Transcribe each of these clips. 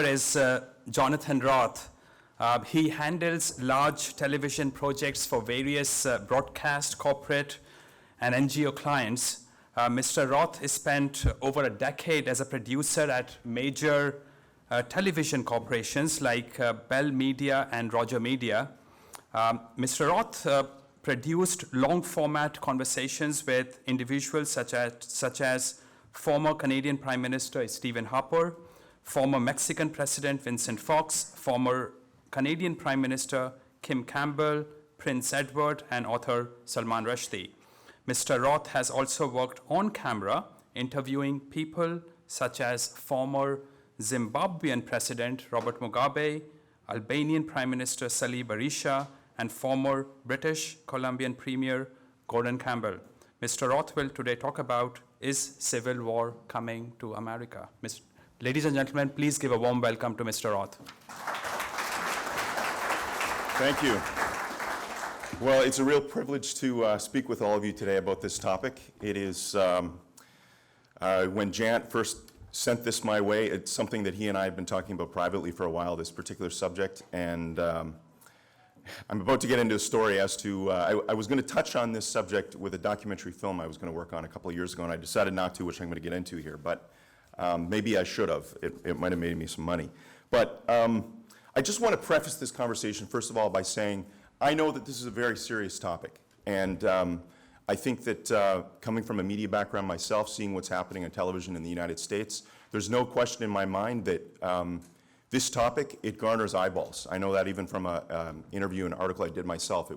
is Jonathan Roth. He handles large television projects for various broadcast, corporate, and NGO clients. Mr. Roth has spent over a decade as a producer at major television corporations like Bell Media and Roger Media. Mr. Roth produced long-format conversations with individuals such as former Canadian Prime Minister Stephen Harper, former Mexican President Vicente Fox, former Canadian Prime Minister Kim Campbell, Prince Edward, and author Salman Rushdie. Mr. Roth has also worked on camera, interviewing people such as former Zimbabwean President Robert Mugabe, Albanian Prime Minister Salih Berisha, and former British Columbian Premier Gordon Campbell. Mr. Roth will today talk about, is civil war coming to America? Ladies and gentlemen, please give a warm welcome to Mr. Roth. Thank you. Well, it's a real privilege to speak with all of you today about this topic. It is, when Jant first sent this my way, it's something that he and I have been talking about privately for a while, this particular subject, and I'm about to get into a story as to, I was going to touch on this subject with a documentary film I was going to work on a couple of years ago, and I decided not to, which I'm going to get into here, but maybe I should have. It might have made me some money. But I just want to preface this conversation, first of all, by saying I know that this is a very serious topic, and I think that coming from a media background myself, seeing what's happening on television in the United States, there's no question in my mind that this topic, it garners eyeballs. I know that even from an interview and article I did myself.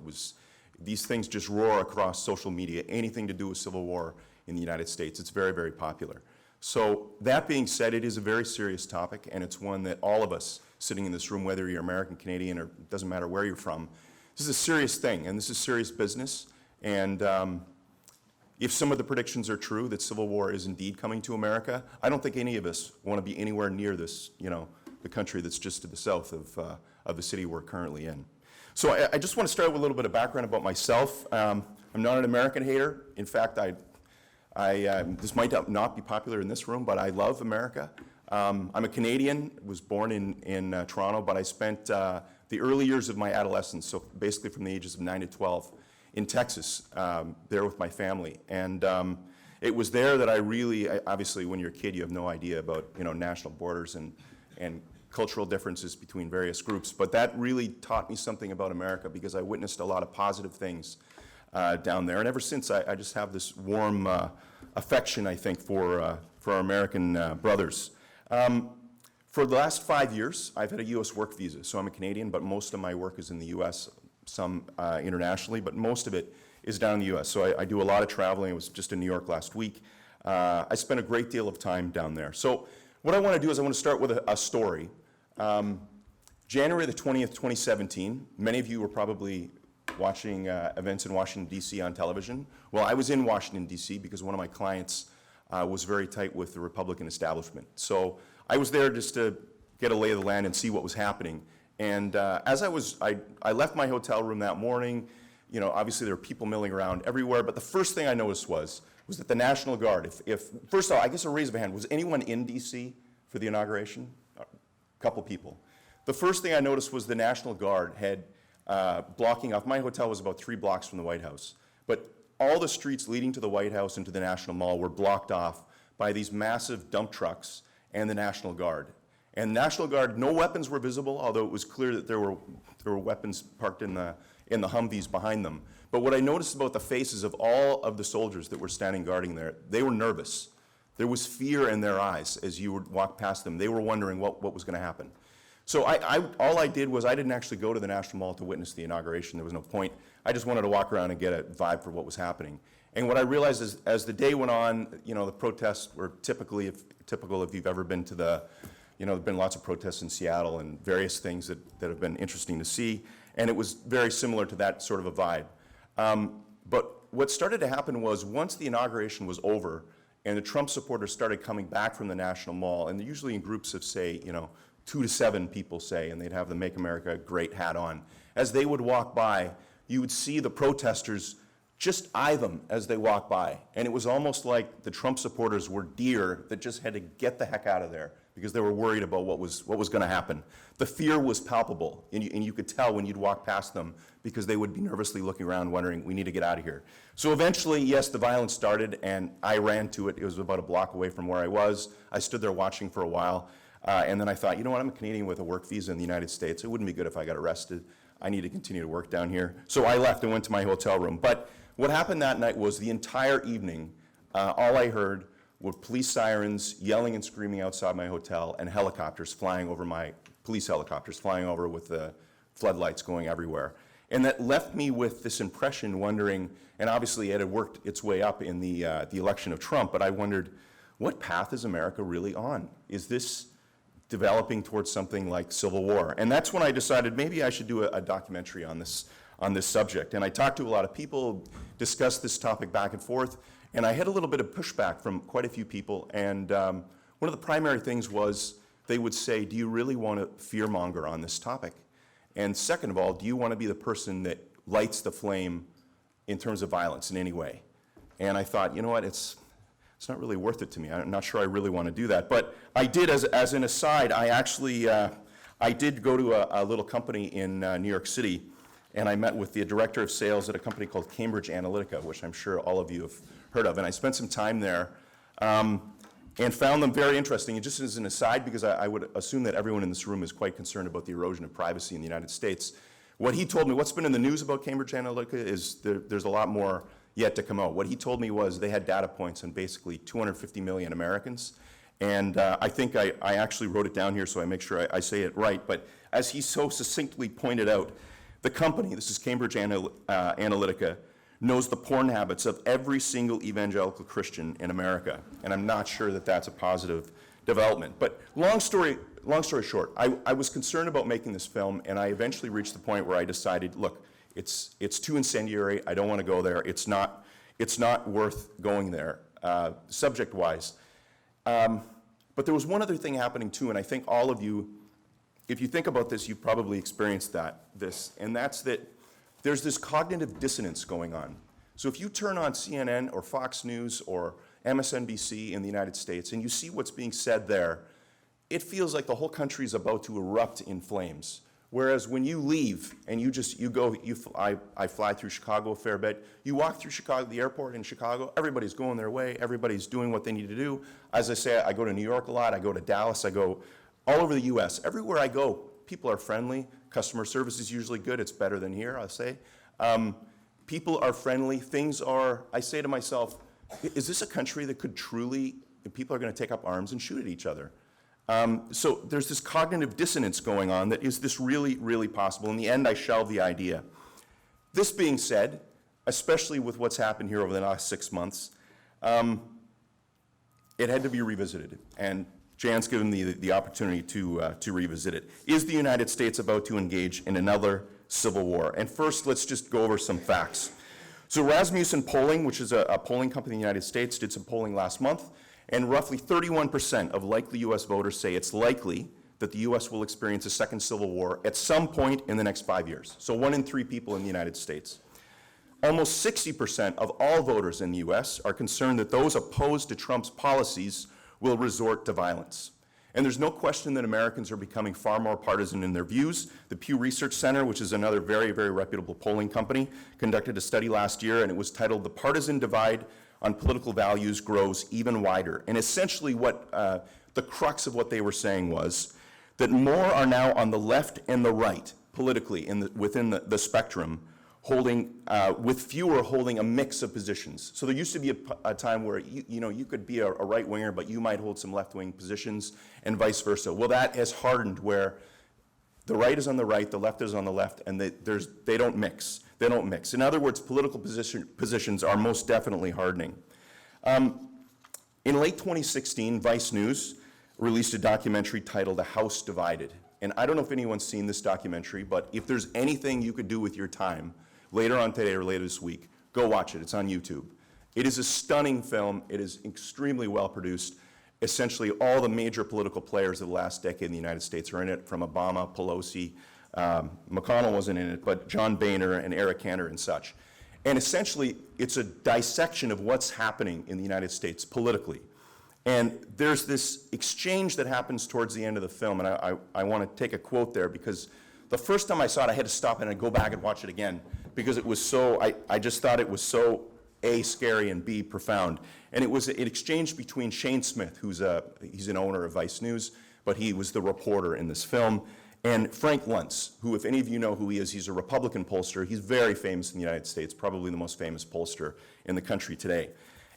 These things just roar across social media, anything to do with civil war in the United States. It's very, very popular. So that being said, it is a very serious topic, and it's one that all of us sitting in this room, whether you're American, Canadian, or it doesn't matter where you're from, this is a serious thing, and this is serious business. And if some of the predictions are true, that civil war is indeed coming to America, I don't think any of us want to be anywhere near this, the country that's just to the south of the city we're currently in. So I just want to start with a little bit of background about myself. I'm not an American hater. In fact, this might not be popular in this room, but I love America. I'm a Canadian, was born in Toronto, but I spent the early years of my adolescence, so basically from the ages of 9 to 12, in Texas, there with my family. And it was there that I really, obviously when you're a kid, you have no idea about national borders and cultural differences between various groups, but that really taught me something about America because I witnessed a lot of positive things down there. And ever since, I just have this warm affection, I think, for our American brothers. For the last 5 years, I've had a U.S. work visa. So I'm a Canadian, but most of my work is in the U.S., some internationally, but most of it is down in the U.S. So I do a lot of traveling. I was just in New York last week. I spent a great deal of time down there. So what I want to do is I want to start with a story. January the 20th, 2017, many of you were probably watching events in Washington, D.C. on television. Well, I was in Washington, D.C. because one of my clients was very tight with the Republican establishment. So I was there just to get a lay of the land and see what was happening. And as I left my hotel room that morning, obviously there were people milling around everywhere, but the first thing I noticed was that the National Guard, first of all, I guess a raise of a hand, was anyone in D.C. for the inauguration? A couple people. The first thing I noticed was the National Guard had blocking off. My hotel was about 3 blocks from the White House, but all the streets leading to the White House and to the National Mall were blocked off by these massive dump trucks and the National Guard. And the National Guard, no weapons were visible, although it was clear that there were weapons parked in the Humvees behind them. But what I noticed about the faces of all of the soldiers that were standing guarding there, they were nervous. There was fear in their eyes as you would walk past them. They were wondering what was going to happen. So all I did was I didn't actually go to the National Mall to witness the inauguration. There was no point. I just wanted to walk around and get a vibe for what was happening. And what I realized is, as the day went on, the protests were typical if you've ever been to there have been lots of protests in Seattle and various things that have been interesting to see. And it was very similar to that sort of a vibe. But what started to happen was once the inauguration was over and the Trump supporters started coming back from the National Mall, and they're usually in groups of, say, 2 to 7 people, say, and they'd have the Make America Great hat on. As they would walk by, you would see the protesters just eye them as they walked by. And it was almost like the Trump supporters were deer that just had to get the heck out of there because they were worried about what was going to happen. The fear was palpable, and you could tell when you'd walk past them because they would be nervously looking around wondering, we need to get out of here. So eventually, yes, the violence started, and I ran to it. It was about a block away from where I was. I stood there watching for a while, and then I thought, you know what, I'm a Canadian with a work visa in the United States. It wouldn't be good if I got arrested. I need to continue to work down here. So I left and went to my hotel room. But what happened that night was the entire evening, all I heard were police sirens yelling and screaming outside my hotel, and helicopters flying over police helicopters flying over with the floodlights going everywhere. And that left me with this impression, wondering, and obviously it had worked its way up in the election of Trump, but I wondered, what path is America really on? Is this developing towards something like civil war? And that's when I decided maybe I should do a documentary on this subject. And I talked to a lot of people, discussed this topic back and forth, and I had a little bit of pushback from quite a few people. And one of the primary things was they would say, do you really want to fearmonger on this topic? And second of all, do you want to be the person that lights the flame in terms of violence in any way? And I thought, you know what, it's not really worth it to me. I'm not sure I really want to do that. But I did, as an aside, I actually, I did go to a little company in New York City, and I met with the director of sales at a company called Cambridge Analytica, which I'm sure all of you have heard of. And I spent some time there and found them very interesting. And just as an aside, because I would assume that everyone in this room is quite concerned about the erosion of privacy in the United States, what he told me, what's been in the news about Cambridge Analytica is there's a lot more yet to come out. What he told me was they had data points on basically 250 million Americans. And I think I actually wrote it down here so I make sure I say it right. But as he so succinctly pointed out, the company, this is Cambridge Analytica, knows the porn habits of every single evangelical Christian in America. And I'm not sure that that's a positive development. But long story short, I was concerned about making this film, and I eventually reached the point where I decided, look, it's too incendiary. I don't want to go there. It's not worth going there, subject-wise. But there was one other thing happening too, and I think all of you, if you think about this, you've probably experienced this, and that's that there's this cognitive dissonance going on. So if you turn on CNN or Fox News or MSNBC in the United States and you see what's being said there, it feels like the whole country is about to erupt in flames. Whereas when you leave and I fly through Chicago a fair bit, you walk through Chicago, the airport in Chicago, everybody's going their way, everybody's doing what they need to do. As I say, I go to New York a lot, I go to Dallas, I go all over the US. Everywhere I go, people are friendly, customer service is usually good, it's better than here, I'll say. People are friendly, I say to myself, is this a country that could truly, people are gonna take up arms and shoot at each other? So there's this cognitive dissonance going on that is this really, really possible? In the end, I shelved the idea. This being said, especially with what's happened here over the last 6 months, it had to be revisited. And Jan's given me the opportunity to revisit it. Is the United States about to engage in another civil war? And first, let's just go over some facts. So Rasmussen Polling, which is a polling company in the United States, did some polling last month. And roughly 31% of likely U.S. voters say it's likely that the U.S. will experience a second civil war at some point in the next 5 years. So 1 in 3 people in the United States. Almost 60% of all voters in the U.S. are concerned that those opposed to Trump's policies will resort to violence. And there's no question that Americans are becoming far more partisan in their views. The Pew Research Center, which is another very, very reputable polling company, conducted a study last year, and it was titled "The Partisan Divide on Political Values Grows Even Wider." And essentially what the crux of what they were saying was that more are now on the left and the right, politically, within the spectrum, with fewer holding a mix of positions. So there used to be a time where you could be a right-winger, but you might hold some left-wing positions, and vice versa. Well, that has hardened where the right is on the right, the left is on the left, and they don't mix. They don't mix. In other words, political positions are most definitely hardening. In late 2016, Vice News released a documentary titled "A House Divided." And I don't know if anyone's seen this documentary, but if there's anything you could do with your time, later on today or later this week, go watch it. It's on YouTube. It is a stunning film. It is extremely well produced. Essentially, all the major political players of the last decade in the United States are in it, from Obama, Pelosi, McConnell wasn't in it, but John Boehner and Eric Cantor and such. And essentially, it's a dissection of what's happening in the United States politically. And there's this exchange that happens towards the end of the film, and I want to take a quote there, because the first time I saw it, I had to stop it and go back and watch it again, because it was so, I just thought it was so A, scary, and B, profound. And it was an exchange between Shane Smith, he's an owner of Vice News, but he was the reporter in this film, and Frank Luntz, who, if any of you know who he is, he's a Republican pollster. He's very famous in the United States, probably the most famous pollster in the country today.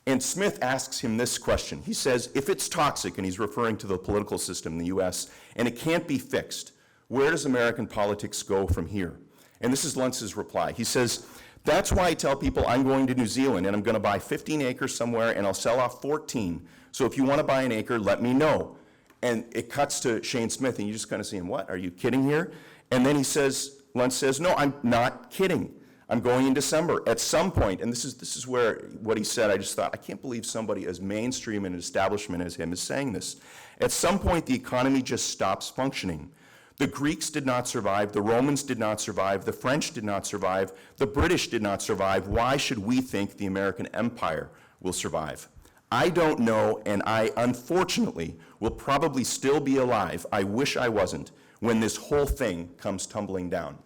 And Smith asks him this question. He says, if it's toxic, and he's referring to the political system in the US, and it can't be fixed, where does American politics go from here? And this is Luntz's reply. He says, that's why I tell people I'm going to New Zealand and I'm going to buy 15 acres somewhere and I'll sell off 14. So if you want to buy an acre, let me know. And it cuts to Shane Smith, and you just kind of see him, what, are you kidding here? And then he says, Luntz says, no, I'm not kidding. I'm going in December. At some point, and this is where what he said, I just thought, I can't believe somebody as mainstream and establishment as him is saying this. At some point, the economy just stops functioning. The Greeks did not survive, the Romans did not survive, the French did not survive, the British did not survive. Why should we think the American empire will survive? I don't know, and I, unfortunately, will probably still be alive, I wish I wasn't, when this whole thing comes tumbling down.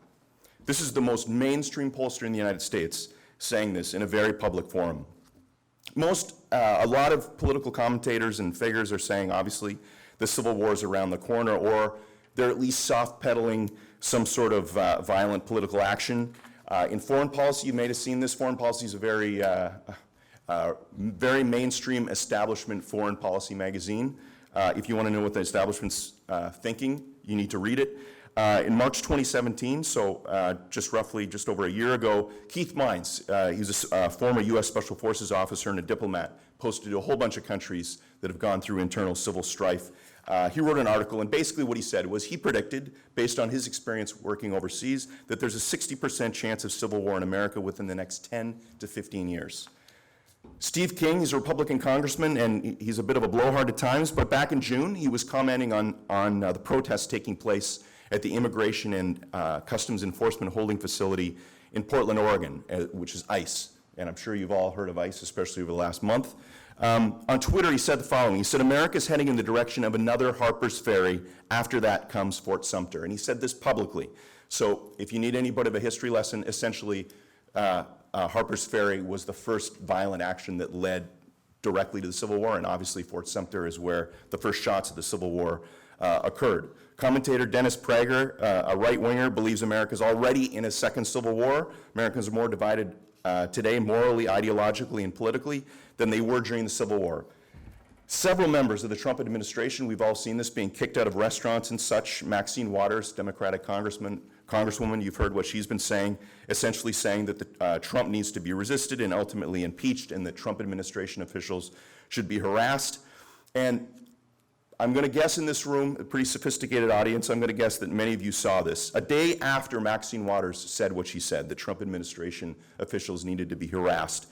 This is the most mainstream pollster in the United States saying this in a very public forum. A lot of political commentators and figures are saying, obviously, the Civil War is around the corner, or they're at least soft-pedaling some sort of violent political action. In foreign policy, you may have seen this. Foreign policy is a very mainstream establishment foreign policy magazine. If you want to know what the establishment's thinking, you need to read it. In March 2017, so just over a year ago, Keith Mines, he's a former U.S. Special Forces officer and a diplomat, posted to a whole bunch of countries that have gone through internal civil strife. He wrote an article, and basically what he said was he predicted, based on his experience working overseas, that there's a 60% chance of civil war in America within the next 10 to 15 years. Steve King, he's a Republican congressman, and he's a bit of a blowhard at times, but back in June, he was commenting on the protests taking place at the Immigration and Customs Enforcement Holding Facility in Portland, Oregon, which is ICE. And I'm sure you've all heard of ICE, especially over the last month. On Twitter, he said the following. He said, America's heading in the direction of another Harper's Ferry. After that comes Fort Sumter. And he said this publicly. So if you need any bit of a history lesson, essentially, Harper's Ferry was the first violent action that led directly to the Civil War, and obviously Fort Sumter is where the first shots of the Civil War occurred. Commentator Dennis Prager, a right-winger, believes America's already in a second Civil War. Americans are more divided today, morally, ideologically, and politically, than they were during the Civil War. Several members of the Trump administration, we've all seen this, being kicked out of restaurants and such. Maxine Waters, Democratic Congresswoman, you've heard what she's been saying, essentially saying that Trump needs to be resisted and ultimately impeached, and that Trump administration officials should be harassed. And I'm going to guess in this room, a pretty sophisticated audience, I'm going to guess that many of you saw this. A day after Maxine Waters said what she said, the Trump administration officials needed to be harassed.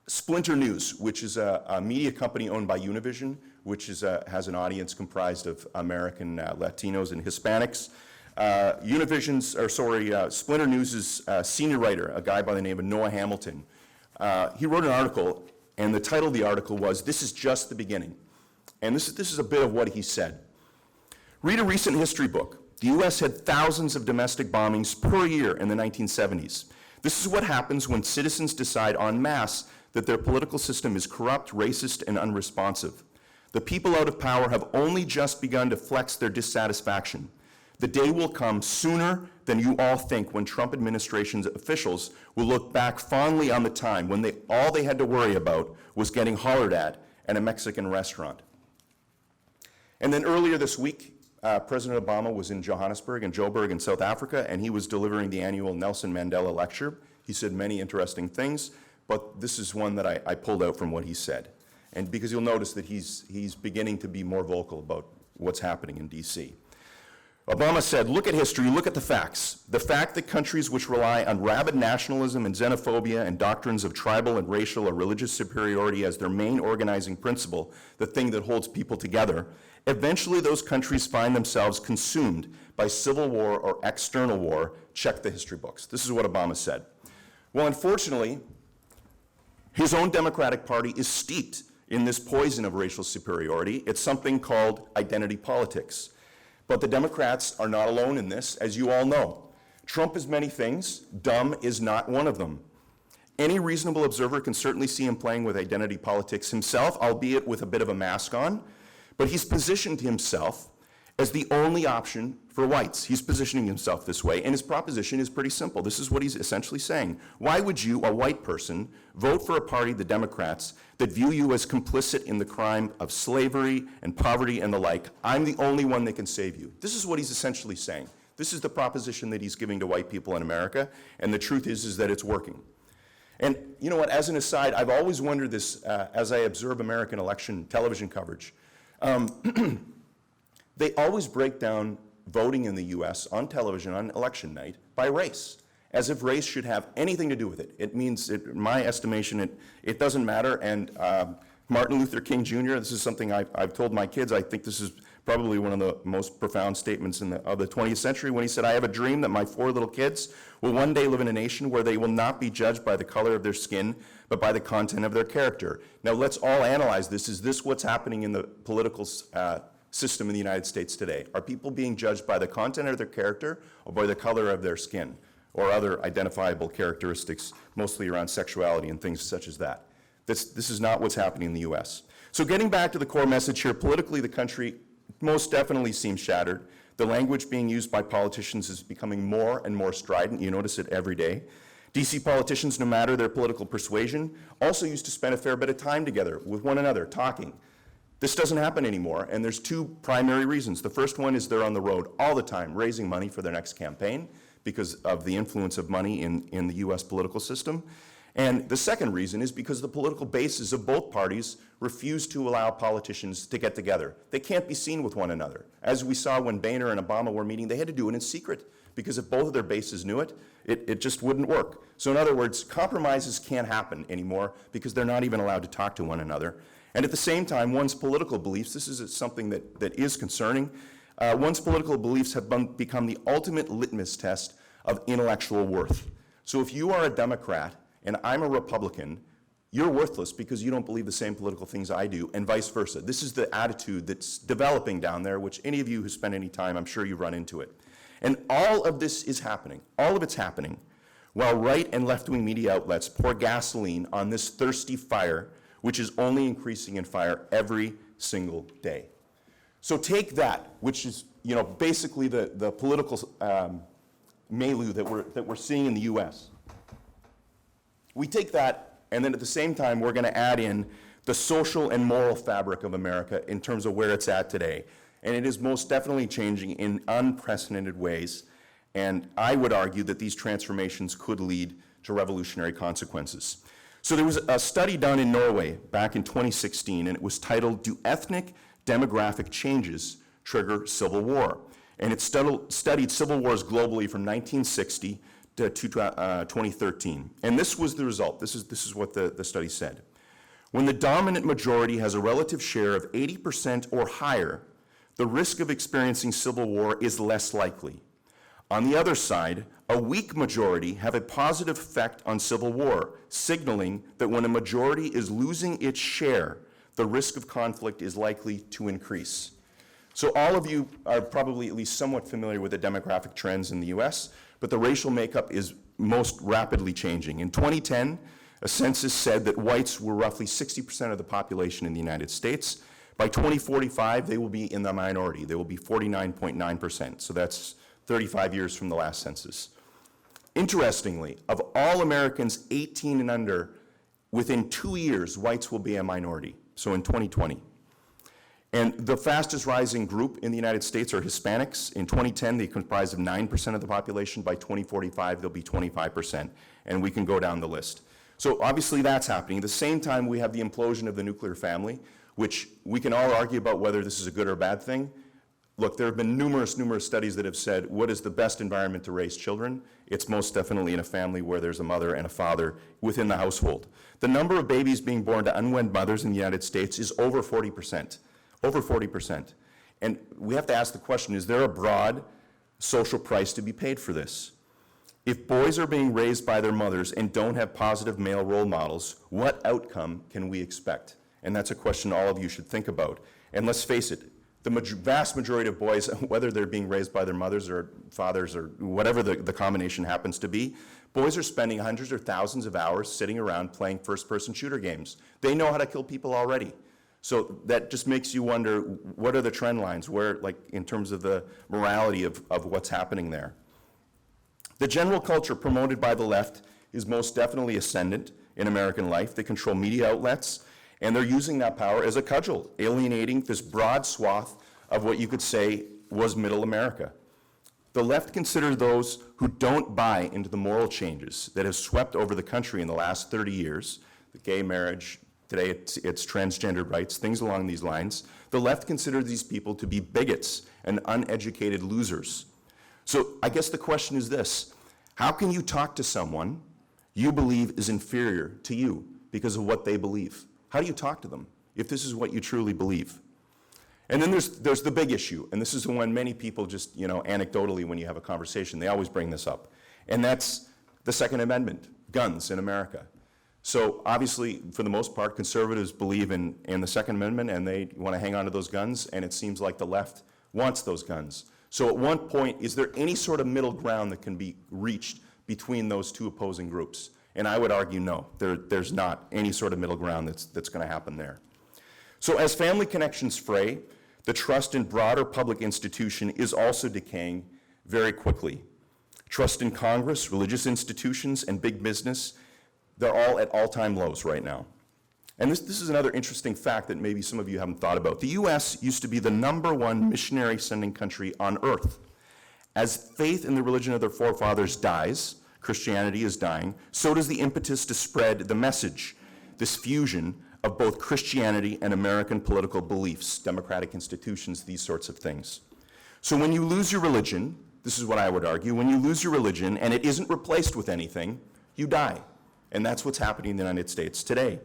Splinter News, which is a media company owned by Univision, which has an audience comprised of American Latinos and Hispanics. Splinter News' senior writer, a guy by the name of Noah Hamilton, he wrote an article, and the title of the article was, "This is Just the Beginning." And this is a bit of what he said. Read a recent history book. The U.S. had thousands of domestic bombings per year in the 1970s. This is what happens when citizens decide en masse that their political system is corrupt, racist, and unresponsive. The people out of power have only just begun to flex their dissatisfaction. The day will come sooner than you all think when Trump administration's officials will look back fondly on the time when all they had to worry about was getting hollered at a Mexican restaurant. And then earlier this week, President Obama was in Johannesburg and Joburg in South Africa, and he was delivering the annual Nelson Mandela Lecture. He said many interesting things, but this is one that I pulled out from what he said. And because you'll notice that he's beginning to be more vocal about what's happening in D.C. Obama said, look at history, look at the facts. The fact that countries which rely on rabid nationalism and xenophobia and doctrines of tribal and racial or religious superiority as their main organizing principle, the thing that holds people together, eventually those countries find themselves consumed by civil war or external war. Check the history books. This is what Obama said. Well, unfortunately, his own Democratic Party is steeped in this poison of racial superiority. It's something called identity politics. But the Democrats are not alone in this, as you all know. Trump is many things. Dumb is not one of them. Any reasonable observer can certainly see him playing with identity politics himself, albeit with a bit of a mask on. But he's positioned himself as the only option for whites. He's positioning himself this way, and his proposition is pretty simple. This is what he's essentially saying. Why would you, a white person, vote for a party, the Democrats, that view you as complicit in the crime of slavery and poverty and the like? I'm the only one that can save you. This is what he's essentially saying. This is the proposition that he's giving to white people in America, and the truth is that it's working. And you know what, as an aside, I've always wondered this as I observe American election television coverage. They always break down voting in the US on television on election night by race, as if race should have anything to do with it. It means, in my estimation, it doesn't matter. And Martin Luther King Jr., this is something I've told my kids, I think this is probably one of the most profound statements of the 20th century, when he said, "I have a dream that my 4 little kids will one day live in a nation where they will not be judged by the color of their skin, but by the content of their character." Now let's all analyze this. Is this what's happening in the political system in the United States today? Are people being judged by the content of their character or by the color of their skin or other identifiable characteristics, mostly around sexuality and things such as that? This is not what's happening in the US. So getting back to the core message here, politically the country most definitely seems shattered. The language being used by politicians is becoming more and more strident. You notice it every day. DC politicians, no matter their political persuasion, also used to spend a fair bit of time together with one another, talking. This doesn't happen anymore, and there's 2 primary reasons. The first one is they're on the road all the time raising money for their next campaign because of the influence of money in the US political system. And the second reason is because the political bases of both parties refuse to allow politicians to get together. They can't be seen with one another. As we saw when Boehner and Obama were meeting, they had to do it in secret, because if both of their bases knew it, it just wouldn't work. So in other words, compromises can't happen anymore because they're not even allowed to talk to one another. And at the same time, one's political beliefs, this is something that is concerning, one's political beliefs have become the ultimate litmus test of intellectual worth. So if you are a Democrat and I'm a Republican, you're worthless because you don't believe the same political things I do, and vice versa. This is the attitude that's developing down there, which any of you who spend any time, I'm sure you've run into it. And all of this is happening, all of it's happening, while right and left-wing media outlets pour gasoline on this thirsty fire, which is only increasing in fire every single day. So take that, which is, basically the political milieu that we're seeing in the US. We take that, and then at the same time, we're going to add in the social and moral fabric of America in terms of where it's at today. And it is most definitely changing in unprecedented ways. And I would argue that these transformations could lead to revolutionary consequences. So there was a study done in Norway back in 2016, and it was titled, "Do Ethnic Demographic Changes Trigger Civil War?" And it studied civil wars globally from 1960 to 2013. And this was the result. This is what the study said. When the dominant majority has a relative share of 80% or higher, the risk of experiencing civil war is less likely. On the other side, a weak majority have a positive effect on civil war, signaling that when a majority is losing its share, the risk of conflict is likely to increase. So all of you are probably at least somewhat familiar with the demographic trends in the US, but the racial makeup is most rapidly changing. In 2010, a census said that whites were roughly 60% of the population in the United States. By 2045, they will be in the minority. They will be 49.9%. So that's 35 years from the last census. Interestingly, of all Americans 18 and under, within 2 years, whites will be a minority, so in 2020. And the fastest rising group in the United States are Hispanics. In 2010, they comprised of 9% of the population. By 2045, they'll be 25%, and we can go down the list. So obviously that's happening. At the same time, we have the implosion of the nuclear family, which we can all argue about whether this is a good or bad thing. Look, there have been numerous studies that have said, what is the best environment to raise children? It's most definitely in a family where there's a mother and a father within the household. The number of babies being born to unwed mothers in the United States is over 40%. Over 40%. And we have to ask the question, is there a broad social price to be paid for this? If boys are being raised by their mothers and don't have positive male role models, what outcome can we expect? And that's a question all of you should think about. And let's face it, the vast majority of boys, whether they're being raised by their mothers or fathers or whatever the combination happens to be, boys are spending hundreds or thousands of hours sitting around playing first-person shooter games. They know how to kill people already. So that just makes you wonder, what are the trend lines, where, like, in terms of the morality of what's happening there? The general culture promoted by the left is most definitely ascendant in American life. They control media outlets, and they're using that power as a cudgel, alienating this broad swath of what you could say was middle America. The left consider those who don't buy into the moral changes that have swept over the country in the last 30 years, the gay marriage, today it's transgender rights, things along these lines. The left considers these people to be bigots and uneducated losers. So I guess the question is this: how can you talk to someone you believe is inferior to you because of what they believe? How do you talk to them if this is what you truly believe? And then there's the big issue, and this is the one many people just, anecdotally when you have a conversation, they always bring this up, and that's the Second Amendment, guns in America. So obviously, for the most part, conservatives believe in the Second Amendment, and they want to hang on to those guns, and it seems like the left wants those guns. So at one point, is there any sort of middle ground that can be reached between those two opposing groups? And I would argue no, there's not any sort of middle ground that's going to happen there. So as family connections fray, the trust in broader public institution is also decaying very quickly. Trust in Congress, religious institutions, and big business, they're all at all-time lows right now. And this is another interesting fact that maybe some of you haven't thought about. The US used to be the #1 missionary-sending country on earth. As faith in the religion of their forefathers dies, Christianity is dying, so does the impetus to spread the message, this fusion of both Christianity and American political beliefs, democratic institutions, these sorts of things. So when you lose your religion, this is what I would argue, when you lose your religion and it isn't replaced with anything, you die. And that's what's happening in the United States today.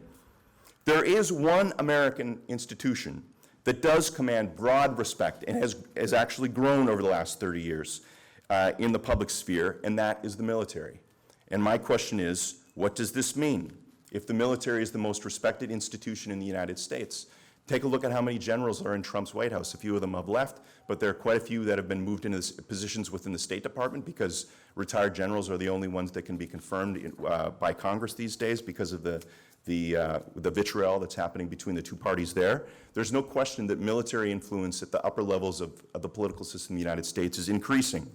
There is one American institution that does command broad respect and has actually grown over the last 30 years in the public sphere, and that is the military. And my question is, what does this mean? If the military is the most respected institution in the United States, take a look at how many generals are in Trump's White House. A few of them have left, but there are quite a few that have been moved into positions within the State Department because retired generals are the only ones that can be confirmed by Congress these days because of the vitriol that's happening between the two parties there. There's no question that military influence at the upper levels of the political system in the United States is increasing.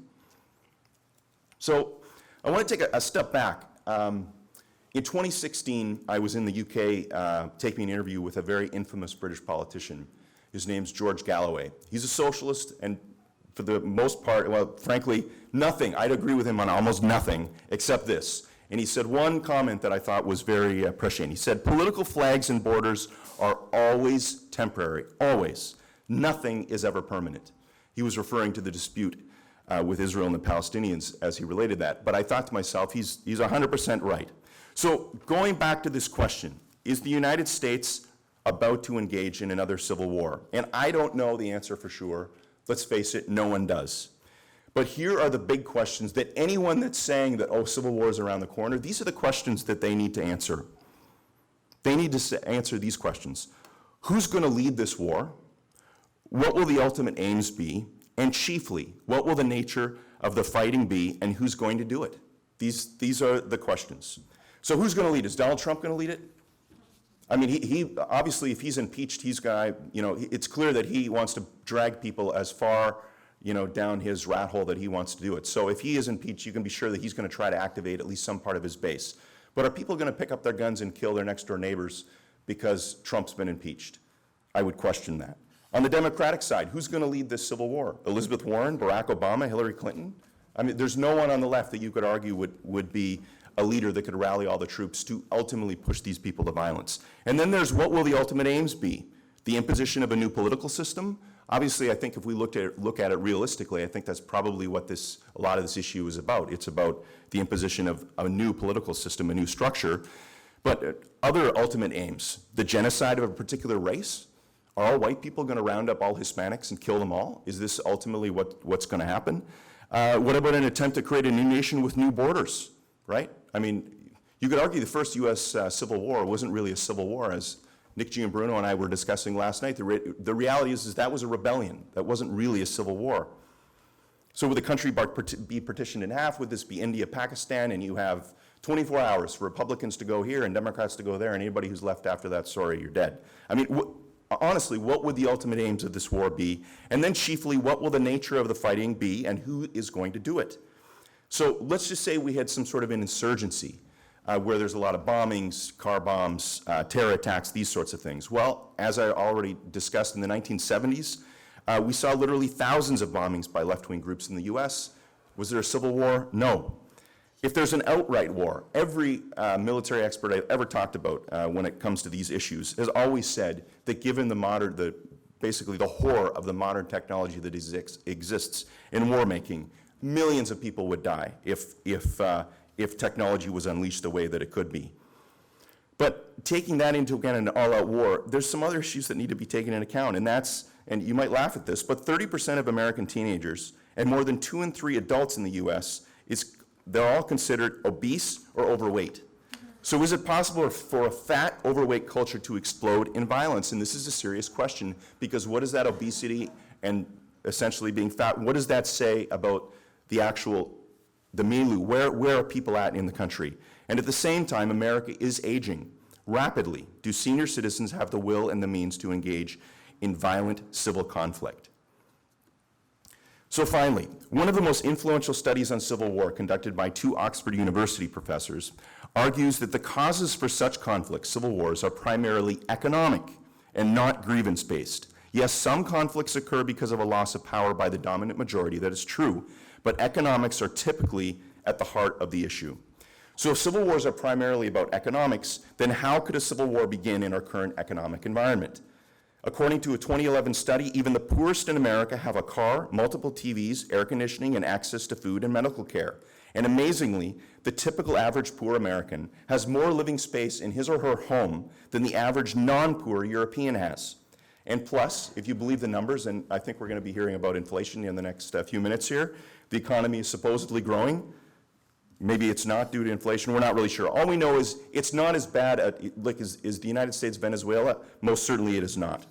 So I want to take a step back. In 2016, I was in the UK taking an interview with a very infamous British politician. His name's George Galloway. He's a socialist, and for the most part, well, frankly, nothing. I'd agree with him on almost nothing except this. And he said one comment that I thought was very prescient. He said, political flags and borders are always temporary, always. Nothing is ever permanent. He was referring to the dispute with Israel and the Palestinians as he related that. But I thought to myself, he's 100% right. So going back to this question, is the United States about to engage in another civil war? And I don't know the answer for sure. Let's face it, no one does. But here are the big questions that anyone that's saying that, oh, civil war is around the corner, these are the questions that they need to answer. They need to answer these questions. Who's going to lead this war? What will the ultimate aims be? And chiefly, what will the nature of the fighting be, and who's going to do it? These are the questions. So who's going to lead? Is Donald Trump going to lead it? I mean, he obviously, if he's impeached, he's going to, it's clear that he wants to drag people as far, down his rat hole that he wants to do it. So if he is impeached, you can be sure that he's going to try to activate at least some part of his base. But are people going to pick up their guns and kill their next door neighbors because Trump's been impeached? I would question that. On the Democratic side, who's going to lead this civil war? Elizabeth Warren, Barack Obama, Hillary Clinton? I mean, there's no one on the left that you could argue would be a leader that could rally all the troops to ultimately push these people to violence. And then there's what will the ultimate aims be? The imposition of a new political system? Obviously, I think if we look at it realistically, I think that's probably what a lot of this issue is about. It's about the imposition of a new political system, a new structure. But other ultimate aims, the genocide of a particular race? Are all white people going to round up all Hispanics and kill them all? Is this ultimately what's going to happen? What about an attempt to create a new nation with new borders, right? I mean, you could argue the first U.S. Civil War wasn't really a civil war, as Nick Giambruno and I were discussing last night, the reality is that was a rebellion. That wasn't really a civil war. So would the country be partitioned in half? Would this be India, Pakistan, and you have 24 hours for Republicans to go here and Democrats to go there, and anybody who's left after that, sorry, you're dead. I mean, honestly, what would the ultimate aims of this war be? And then chiefly, what will the nature of the fighting be, and who is going to do it? So let's just say we had some sort of an insurgency where there's a lot of bombings, car bombs, terror attacks, these sorts of things. Well, as I already discussed in the 1970s, we saw literally thousands of bombings by left-wing groups in the US. Was there a civil war? No. If there's an outright war, every military expert I've ever talked about when it comes to these issues has always said that given basically the horror of the modern technology that exists in war making, millions of people would die if technology was unleashed the way that it could be. But taking that into account in an all-out war, there's some other issues that need to be taken into account, and you might laugh at this, but 30% of American teenagers and more than 2 in 3 adults in the US, they're all considered obese or overweight. So is it possible for a fat, overweight culture to explode in violence? And this is a serious question, because what does that obesity and essentially being fat, what does that say about the milieu? Where are people at in the country? And at the same time, America is aging rapidly. Do senior citizens have the will and the means to engage in violent civil conflict? So finally, one of the most influential studies on civil war conducted by 2 Oxford University professors argues that the causes for such conflicts, civil wars, are primarily economic and not grievance-based. Yes, some conflicts occur because of a loss of power by the dominant majority, that is true, but economics are typically at the heart of the issue. So if civil wars are primarily about economics, then how could a civil war begin in our current economic environment? According to a 2011 study, even the poorest in America have a car, multiple TVs, air conditioning, and access to food and medical care. And amazingly, the typical average poor American has more living space in his or her home than the average non-poor European has. And plus, if you believe the numbers, and I think we're going to be hearing about inflation in the next few minutes here, the economy is supposedly growing. Maybe it's not due to inflation, we're not really sure. All we know is it's not as bad as the United States Venezuela. Most certainly it is not.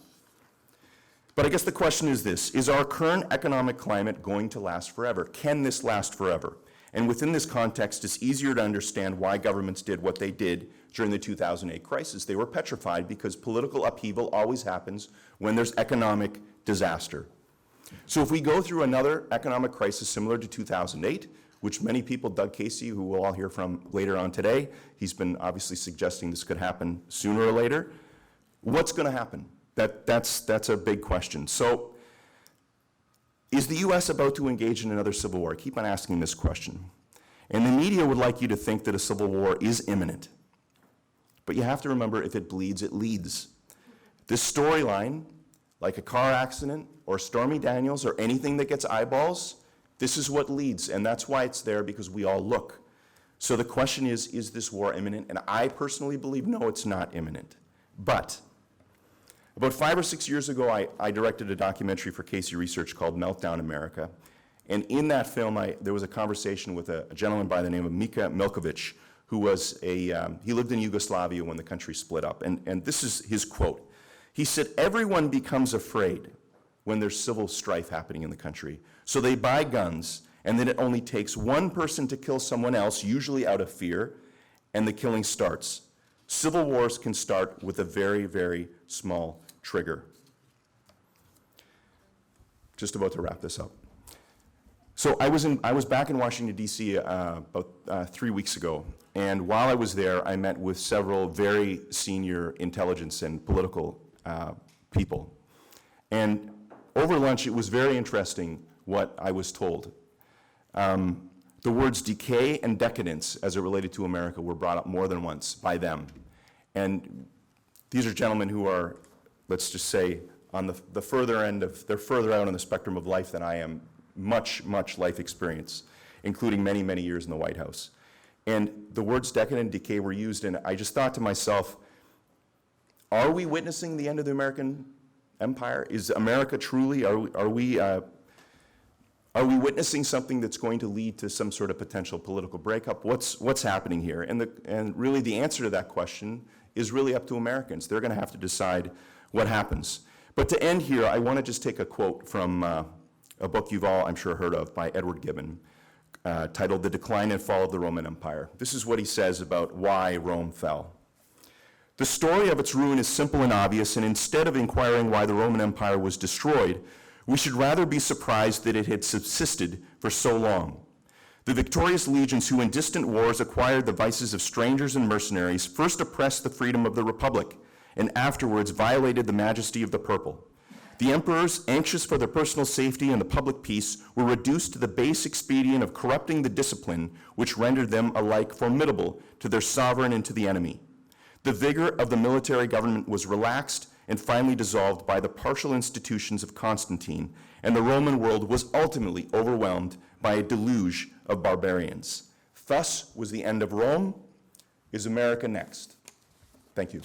But I guess the question is this: is our current economic climate going to last forever? Can this last forever? And within this context, it's easier to understand why governments did what they did during the 2008 crisis. They were petrified because political upheaval always happens when there's economic disaster. So if we go through another economic crisis similar to 2008, which many people, Doug Casey, who we'll all hear from later on today, he's been obviously suggesting this could happen sooner or later. What's going to happen? That's a big question. So is the US about to engage in another civil war? I keep on asking this question. And the media would like you to think that a civil war is imminent. But you have to remember, if it bleeds, it leads. This storyline, like a car accident or Stormy Daniels or anything that gets eyeballs, this is what leads, and that's why it's there, because we all look. So the question is this war imminent? And I personally believe, no, it's not imminent. But about 5 or 6 years ago, I directed a documentary for Casey Research called Meltdown America. And in that film, there was a conversation with a gentleman by the name of Mika Milkovic, who was he lived in Yugoslavia when the country split up. And this is his quote. He said, "Everyone becomes afraid when there's civil strife happening in the country. So they buy guns, and then it only takes one person to kill someone else, usually out of fear, and the killing starts. Civil wars can start with a very, very small trigger." Just about to wrap this up. So I was back in Washington, D.C. About 3 weeks ago, and while I was there, I met with several very senior intelligence and political people. And over lunch, it was very interesting what I was told. The words decay and decadence, as it related to America, were brought up more than once by them. And these are gentlemen who are, let's just say, on the further end of, they're further out on the spectrum of life than I am, much life experience, including many, many years in the White House. And the words decadent and decay were used, and I just thought to myself, are we witnessing the end of the American empire? Is America truly, are Are we witnessing something that's going to lead to some sort of potential political breakup? What's happening here? And really the answer to that question is really up to Americans. They're going to have to decide what happens. But to end here, I want to just take a quote from a book you've all, I'm sure, heard of by Edward Gibbon, titled The Decline and Fall of the Roman Empire. This is what he says about why Rome fell. The story of its ruin is simple and obvious, and instead of inquiring why the Roman Empire was destroyed, we should rather be surprised that it had subsisted for so long. The victorious legions who in distant wars acquired the vices of strangers and mercenaries first oppressed the freedom of the Republic, and afterwards violated the majesty of the purple. The emperors, anxious for their personal safety and the public peace, were reduced to the base expedient of corrupting the discipline which rendered them alike formidable to their sovereign and to the enemy. The vigor of the military government was relaxed and finally dissolved by the partial institutions of Constantine, and the Roman world was ultimately overwhelmed by a deluge of barbarians. Thus was the end of Rome. Is America next? Thank you.